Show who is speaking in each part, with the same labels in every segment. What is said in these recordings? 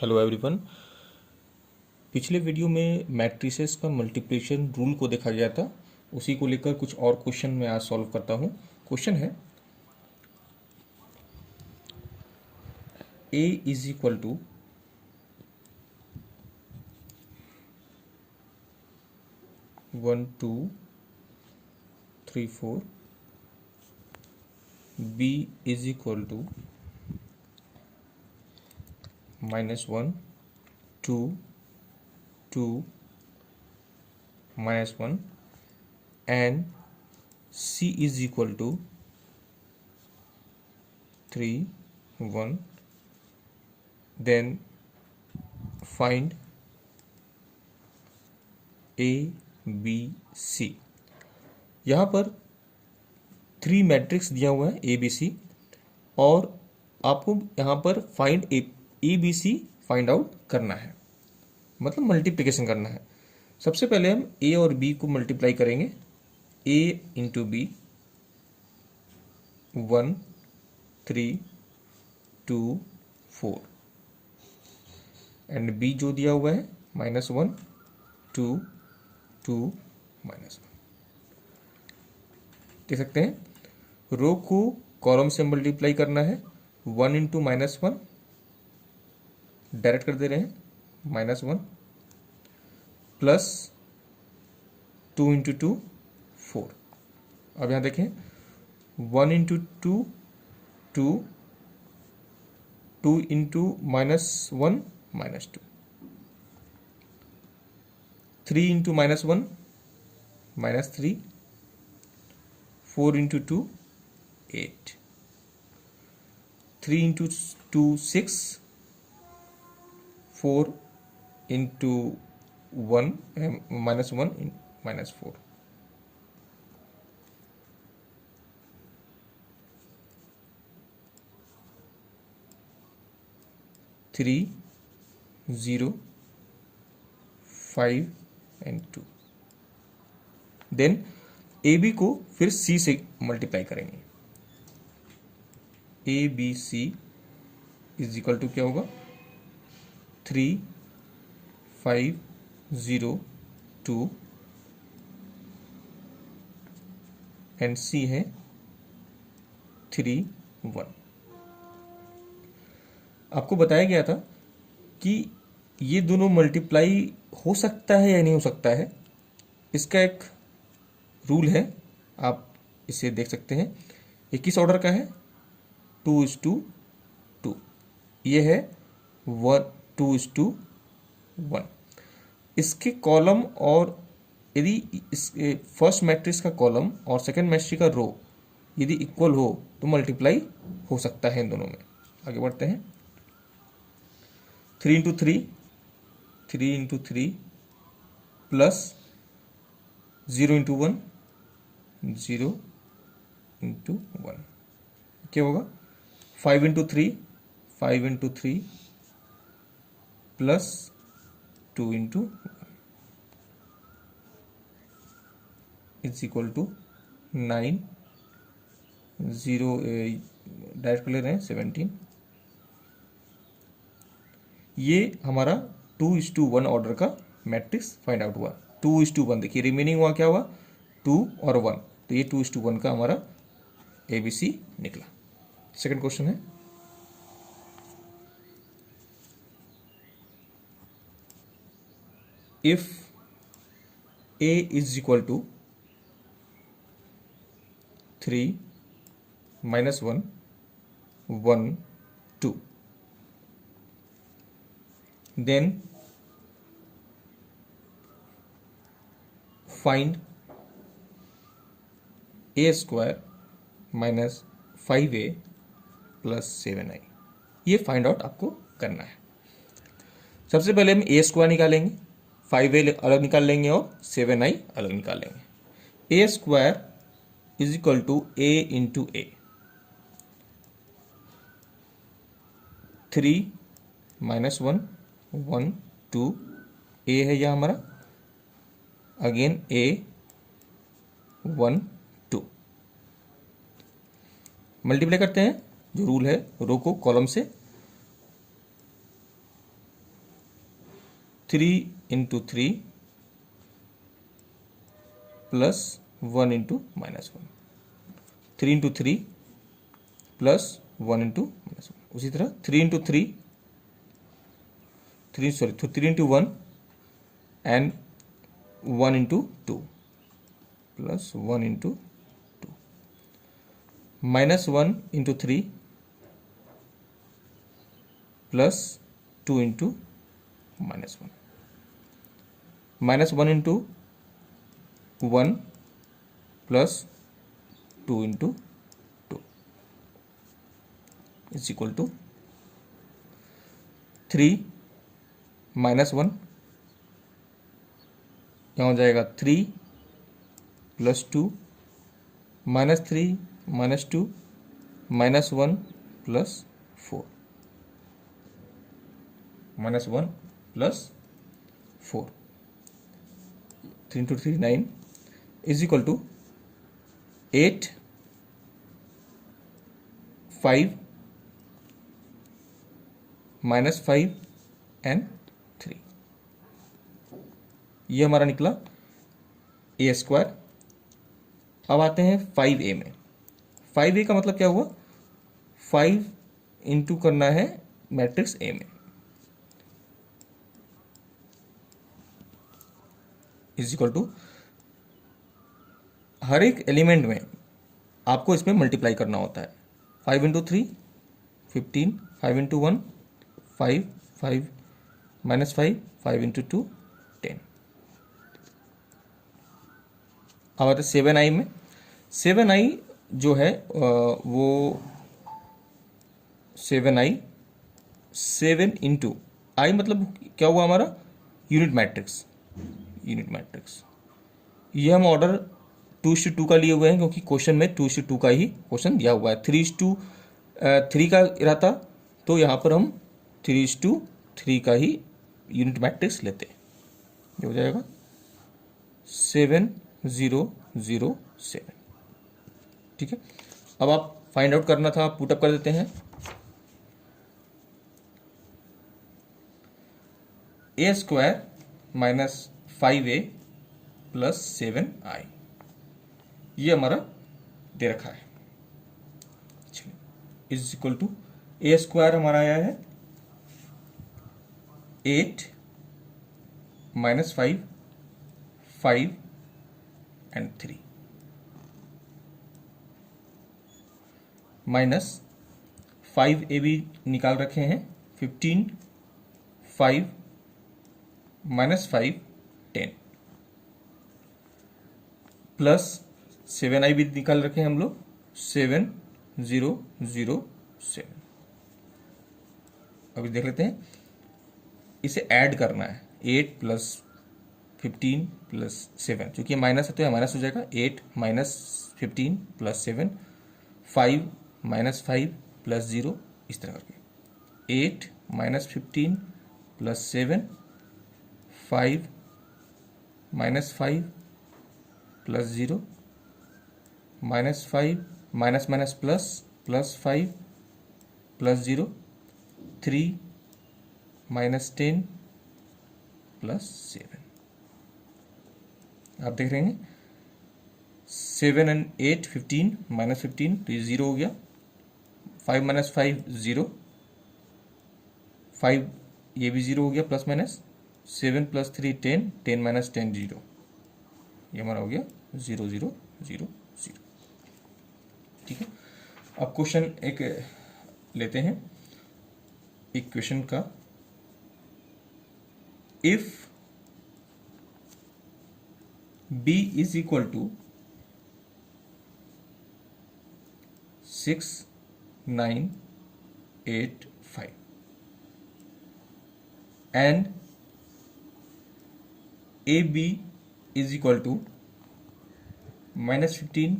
Speaker 1: Hello everyone. पिछले video में matrices का मल्टीप्लिकेशन रूल को देखा गया था। उसी को लेकर कुछ और क्वेश्चन मैं आज सॉल्व करता हूँ। क्वेश्चन है a is equal to 1 2 3 4, b is equal to -1 2 2 -1 and c is equal to 3 1, then find a b c। यहाँ पर 3 मैट्रिक्स दिया हुआ है ए बी सी, और आपको यहाँ पर find A B C find out करना है, मतलब मल्टीप्लिकेशन करना है। सबसे पहले हम ए और बी को मल्टीप्लाई करेंगे। ए इंटू बी 1 3 2 4 एंड बी जो दिया हुआ है -1 2 2 -1। देख सकते हैं रो को कॉलम से मल्टीप्लाई करना है। 1 इंटू -1 डायरेक्ट कर दे रहे हैं, -1 प्लस 2 इंटू 2 4। अब यहाँ देखें 1 into 2 2, 2 into -1 -2, 3 into -1 -3, 4 into 2 8, 3 into 2 6, 4 into 1 -1 -4, 3 0 5 and 2। Then A B को फिर सी से मल्टीप्लाई करेंगे। A B C is equal to क्या होगा 3 5 0 2 एंड सी है 3 1। आपको बताया गया था कि ये दोनों मल्टीप्लाई हो सकता है या नहीं हो सकता है। इसका एक रूल है, आप इसे देख सकते हैं। ये किस ऑर्डर का है 2:2। ये है 2:1। इसके कॉलम, और यदि इस फर्स्ट मैट्रिक्स का कॉलम और सेकंड मैट्रिक्स का रो यदि इक्वल हो तो मल्टीप्लाई हो सकता है इन दोनों में। आगे बढ़ते हैं। 3 into 3 3 into 3 plus 0 into 1 0 into 1 क्या होगा 5 into 3 5 into 3 plus 2 into 1 is equal to 9 0 direct ले रहे हैं 17। ये हमारा 2:1 ऑर्डर का मैट्रिक्स फाइंड आउट हुआ। 2:1 देखिए, रिमेनिंग हुआ क्या हुआ 2 और 1, तो ये 2:1 का हमारा ABC निकला। सेकंड क्वेश्चन है if A is equal to 3 -1 1 2, then find a square minus 5a plus 7i। ये फाइंड आउट आपको करना है। सबसे पहले हम a स्क्वायर निकालेंगे, 5a अलग निकाल लेंगे और 7i अलग निकालेंगे। a square is equal to a into A, 3 -1 1 2, a है यह हमारा, अगेन a 1 2। मल्टीप्लाई करते हैं, जो रूल है रो को कॉलम से 3 प्लस 1 इंटू -1, 3 प्लस 1 इंटू -1। उसी तरह 3 into 1 and 1 into 2 plus 1 into 2, -1 into 3 plus 2 into -1, -1 into 1 plus 2 into 2 is equal to 3 -1, यहाँ हो जाएगा 3 plus 2 -3 -2 -1 plus 4, -1 plus 4, 3 into 3 9 is equal to 8 5 -5 and 3, ये हमारा निकला a²। अब आते हैं 5a में। 5a का मतलब क्या हुआ, 5 इंटू करना है मैट्रिक्स A में, इज इक्वल टू हर एक एलिमेंट में आपको इसमें मल्टीप्लाई करना होता है। 5 इंटू 3 15, 5 इंटू 1 5, 5 -5, 5 इंटू 2 10। अब आते 7i में। 7i जो है वो 7i 7 इंटू i मतलब क्या हुआ हमारा, यूनिट मैट्रिक्स। ये हम ऑर्डर 2:2 का लिए हुए हैं क्योंकि क्वेश्चन में 2:2 का ही क्वेश्चन दिया हुआ है। 3:3 का रहता तो यहाँ पर हम 3:3 का ही यूनिट मैट्रिक्स लेते। ये हो जाएगा 7 0 0 7। ठीक है, अब आप फाइंड आउट करना था, पुटअप कर देते हैं। a² minus 5a plus 7i, ये हमारा दे रखा है। इज इक्वल टू a² हमारा आया है 8 -5 5 एंड 3 माइनस 5a भी निकाल रखे हैं 15 5 -5 10 प्लस 7i भी निकाल रखे हैं हम लोग 7 0 0 7। अभी देख लेते हैं, इसे ऐड करना है 8 प्लस 15 प्लस 7, क्योंकि माइनस है तो यह माइनस हो जाएगा। 8 माइनस 15 प्लस 7, 5 -5 प्लस 0, इस तरह करके 8 minus 15 plus 7, 5 -5 plus 0 -5 minus minus plus plus 5 plus 0, 3 -10 plus 7। आप देख रहे हैं 7 एंड 8 15 -15 तो ये 0 हो गया। 5 -5 0, 5 ये भी 0 हो गया प्लस माइनस। 7 प्लस 3 10, 10 माइनस 10 0, ये हमारा हो गया 0 0 0 0। ठीक है, अब क्वेश्चन एक लेते हैं इक्वेशन का। If b is equal to 6 9 8 5 and ab is equal to -15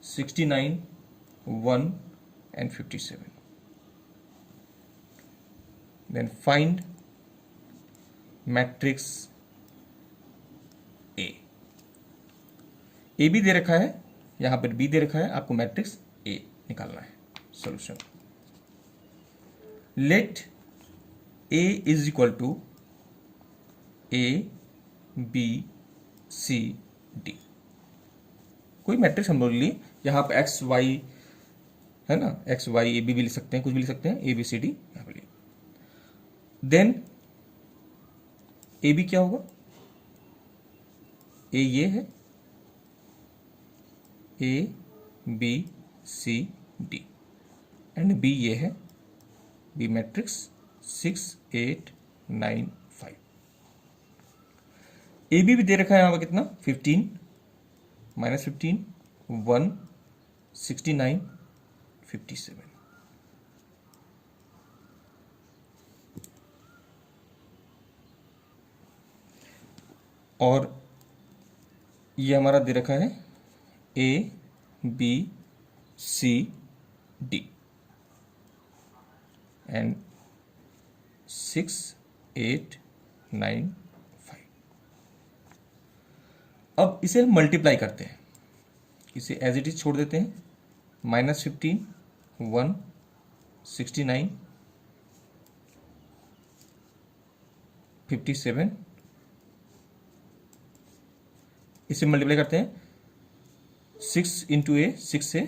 Speaker 1: 69 1 and 57, then find matrix A भी दे रखा है, यहां पर B दे रखा है, आपको मैट्रिक्स A निकालना है। Solution, let A is equal to A B C D. कोई मैट्रिक्स हम लोग लिए, यहाँ पर एक्स वाई है ना, एक्स वाई ए बी भी लिख सकते हैं, कुछ भी लिख सकते हैं, ए बी सी डी यहाँ पे लिए। देन ए बी क्या होगा, ए ये है, A B C D, and B ये है, बी मैट्रिक्स 6 8 9 5। ए बी भी दे रखा है यहाँ पर कितना, 15 -15 1 69 57। और ये हमारा दे रखा है A B C D and 6 8 9 5। अब इसे हम मल्टीप्लाई करते हैं, इसे एज इट इज छोड़ देते हैं, -15 1 69 57, इसे मल्टीप्लाई करते हैं, 6 इंटू ए 6 से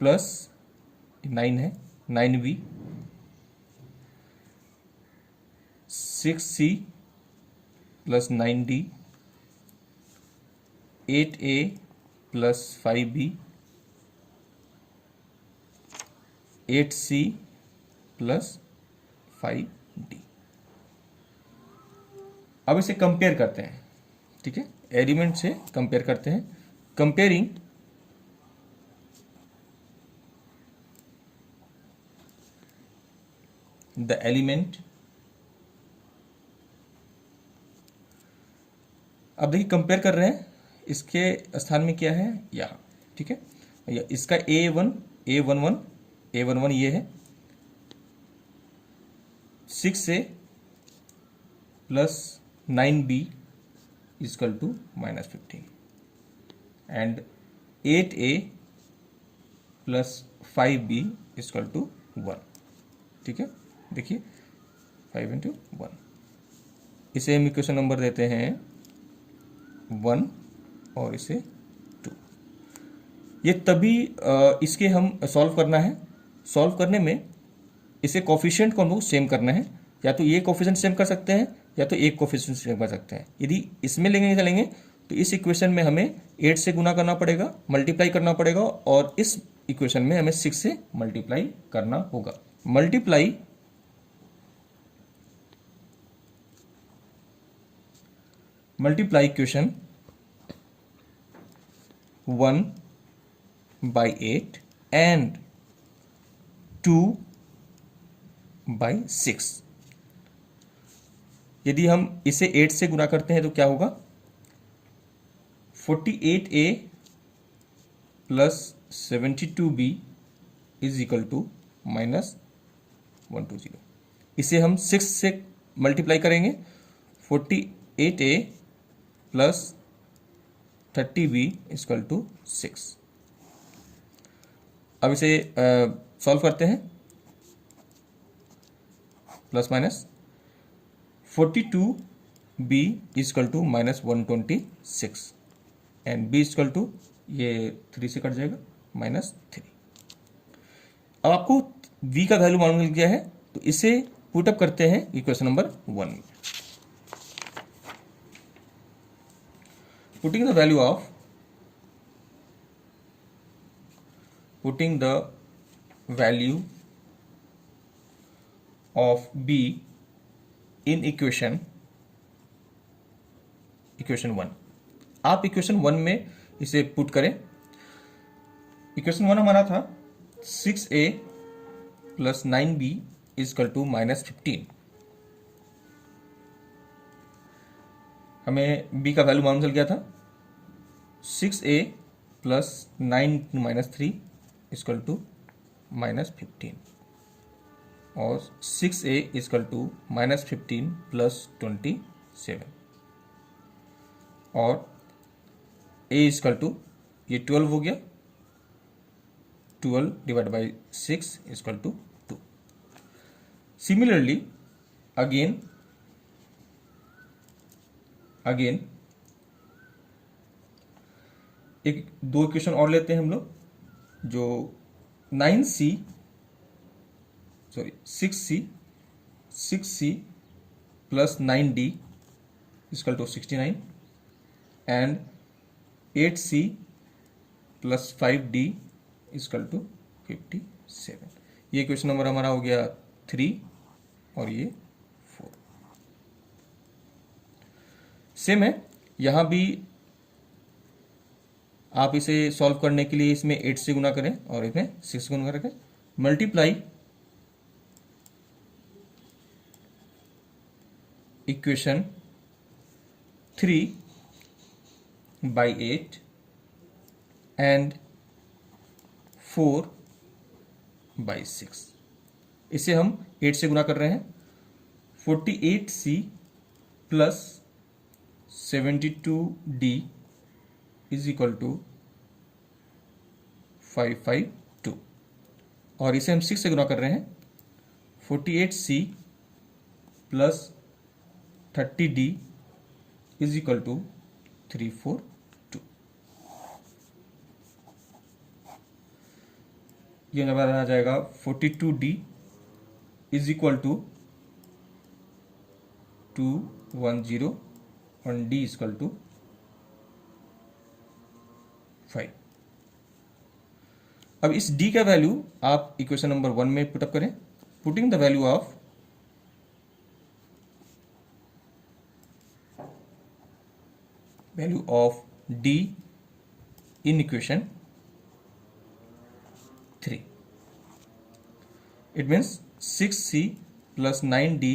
Speaker 1: प्लस 9 है 9b, 6c plus 9d, 8a plus 5b, 8c plus 5d। अब इसे कंपेयर करते हैं, ठीक है, एलिमेंट से कंपेयर करते हैं। कंपेयरिंग द एलिमेंट, अब देखिए कंपेयर कर रहे हैं, इसके स्थान में क्या है यहाँ, ठीक है, इसका A1 A11 A11 ये है, 6A plus 9B is equal to -15 and 8A plus 5B is equal to 1, ठीक है। देखिए 5 इंटू 1, इसे हम इक्वेशन नंबर देते हैं 1 और इसे 2। ये तभी इसके हम सॉल्व करना है, सॉल्व करने में इसे कोफिशिएंट को हम लोग सेम करना है, या तो ये कोफिशिएंट सेम कर सकते हैं या तो एक कोफिशिएंट सेम कर सकते हैं। यदि इसमें लेंगे चलेंगे तो इस इक्वेशन में हमें 8 से गुना करना पड़ेगा, मल्टीप्लाई करना पड़ेगा, और इस इक्वेशन में हमें 6 से मल्टीप्लाई करना होगा। Multiply equation 1 by 8 and 2 by 6। यदि हम इसे 8 से गुना करते हैं तो क्या होगा, 48A plus 72B is equal to -120। इसे हम 6 से मल्टीप्लाई करेंगे, 48A plus 30B equal to 6। अब इसे सॉल्व करते हैं, plus minus 42B equal to -126 and B equal to, ये 3 से कट जाएगा, -3। अब आपको V का वैल्यू मालूम मिल गया है, तो इसे पुटअप करते हैं इक्वेशन नंबर 1 में। Putting the value of B in equation 1। आप इक्वेशन 1 में इसे पुट करें। इक्वेशन 1 हमारा था 6A plus 9B is equal to -15। हमें B का वैल्यू मालूम चल गया था, 6A प्लस 9 -3 इजकल टू -15 और 6A इजकल टू -15 प्लस 27 और A इजकल टू, ये 12 हो गया, 12 divide by 6 is equal to 2। Similarly again एक दो इक्वेशन और लेते हैं हम लोग, जो 9c sorry 6c plus 9d equal to 69 and 8c plus 5d equal to 57। ये क्वेश्चन नंबर हमारा हो गया 3 और ये 4। सेम है यहां भी, आप इसे सॉल्व करने के लिए इसमें 8 से गुना करें और इसमें 6 से गुना करें, multiply equation 3 by 8 and 4 by 6। इसे हम 8 से गुना कर रहे हैं, 48c plus 72d is equal to 552 और इसे हम 6 से गुना कर रहे हैं, 48c plus 30d is equal to 342। ये नंबर आ जाएगा 42d इज इक्वल टू 210 और d इक्वल टू 5। अब इस d का वैल्यू आप इक्वेशन नंबर 1 में पुटअप करें, putting the value of d in equation 3, it means 6c plus 9d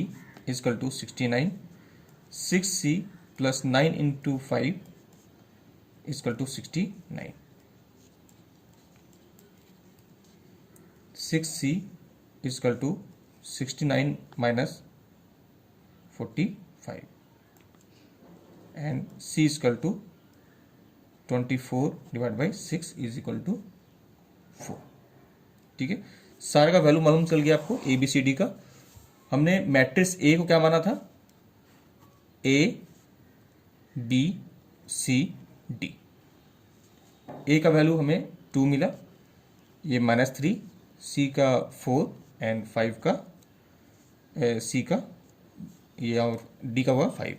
Speaker 1: is equal to 69, 6c plus 9 into 5 is equal to 69, 6c is equal to 69 minus 45 and c is equal to 24 divided by 6 is equal to 4। ठीक है, सारे का value मालूम चल गया आपको ए B C D का। हमने मैट्रिक्स ए को क्या माना था, ए बी सी डी। ए का वैल्यू हमें 2 मिला, ये -3, सी का 4 एंड 5 का सी का ये और डी का हुआ 5,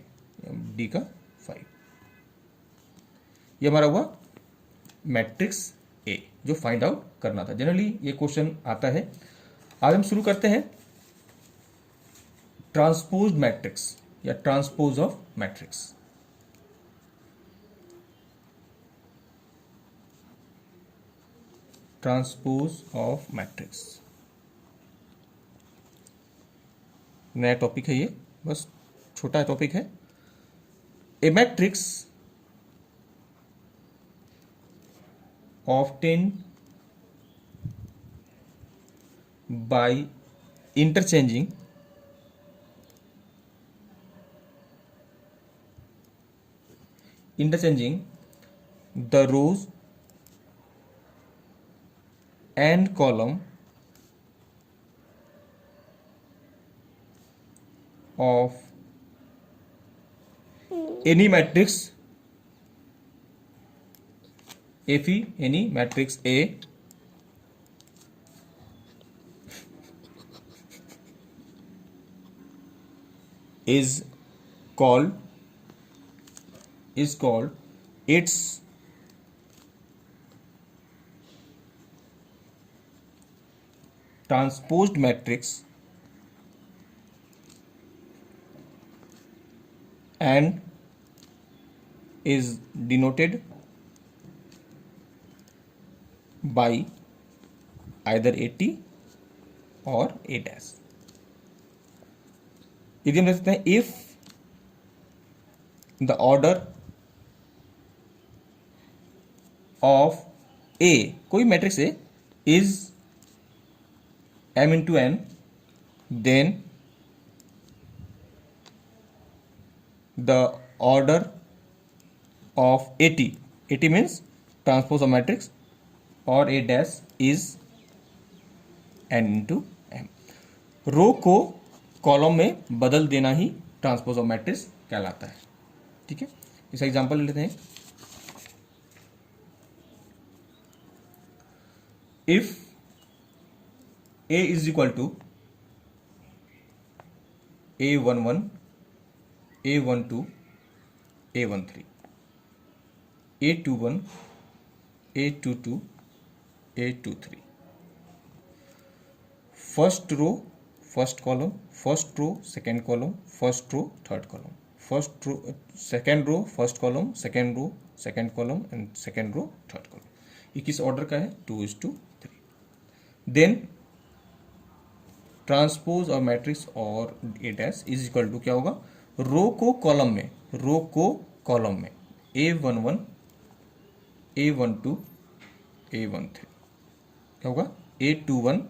Speaker 1: डी का 5। ये हमारा हुआ मैट्रिक्स ए जो फाइंड आउट करना था। जनरली ये क्वेश्चन आता है। आज हम शुरू करते हैं ट्रांसपोज्ड मैट्रिक्स या transpose of matrix. Transpose of matrix नया टॉपिक है, ये बस छोटा टॉपिक है। ए matrix often by interchanging the rows and column of any matrix if any matrix A is called its transposed matrix and is denoted by either AT और A dash. यदि हम लिख सकते हैं इफ द ऑर्डर ऑफ ए, कोई matrix A is m into n, then the order of AT means transpose of matrix और A dash is n into m। रो को column में बदल देना ही ट्रांसपोज ऑफ मैट्रिक्स कहलाता है। ठीक है, इसका एग्जांपल ले लेते हैं। If A is equal to A11, A12, A13, A21, A22, A23, first row first column, first row second column, first row third column, first row second row first column, second row second column and second row third column. ये किस order का है? 2:3। Then transpose और matrix और ए dash is equal to क्या होगा? रो को column में, रो को कॉलम में A11, A12, A13 क्या होगा? A21,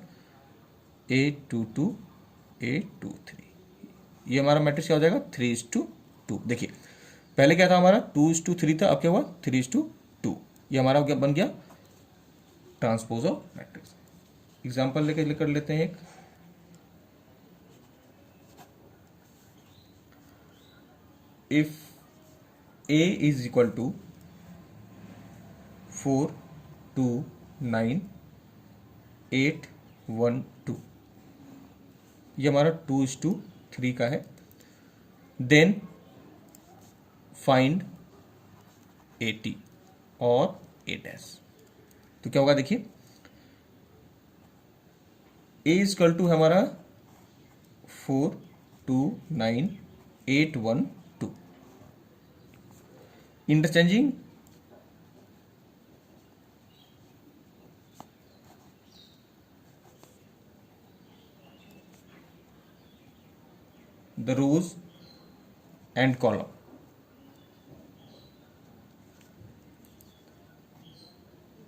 Speaker 1: A22, A23। ये हमारा मैट्रिक्स क्या हो जाएगा? 3:2। देखिए पहले क्या था हमारा? 2:3 था, अब क्या हुआ? 3:2। ये हमारा क्या बन गया? Transpose of matrix. एग्जाम्पल लेकर लेते हैं एक। If A is equal to 4, 2, 9, 8, 1, 2, ये हमारा 2:3 का है। देन फाइंड 80 और A डैश। तो क्या होगा? देखिए A इजकल टू हमारा 4, 2, 9, 8, 1, 2। Interchanging the rows and column,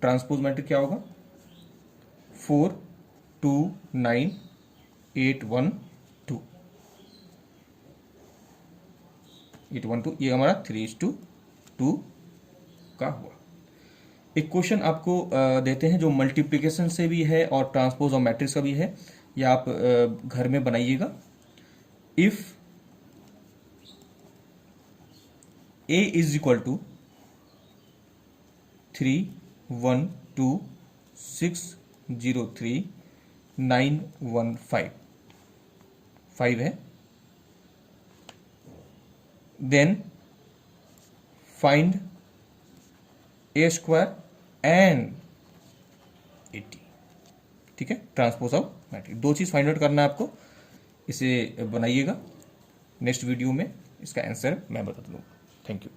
Speaker 1: transpose matrix क्या होगा? 4, 2, 9, 8, 1, 2, 8, 1, 2। ये हमारा 3:2 का हुआ। एक क्वेश्चन आपको देते हैं जो मल्टीप्लिकेशन से भी है और ट्रांसपोज और मैट्रिक्स का भी है। ये आप घर में बनाइएगा। If A is equal to 3, 1, 2, 6, 0, 3, 9, 1, 5, 5 है। Then find A square and 80। ठीक है, ट्रांसपोज ऑफ मैट्रिक्स। दो चीज फाइंड आउट करना है आपको, इसे बनाइएगा। नेक्स्ट वीडियो में इसका आंसर मैं बता दूंगा। Thank you.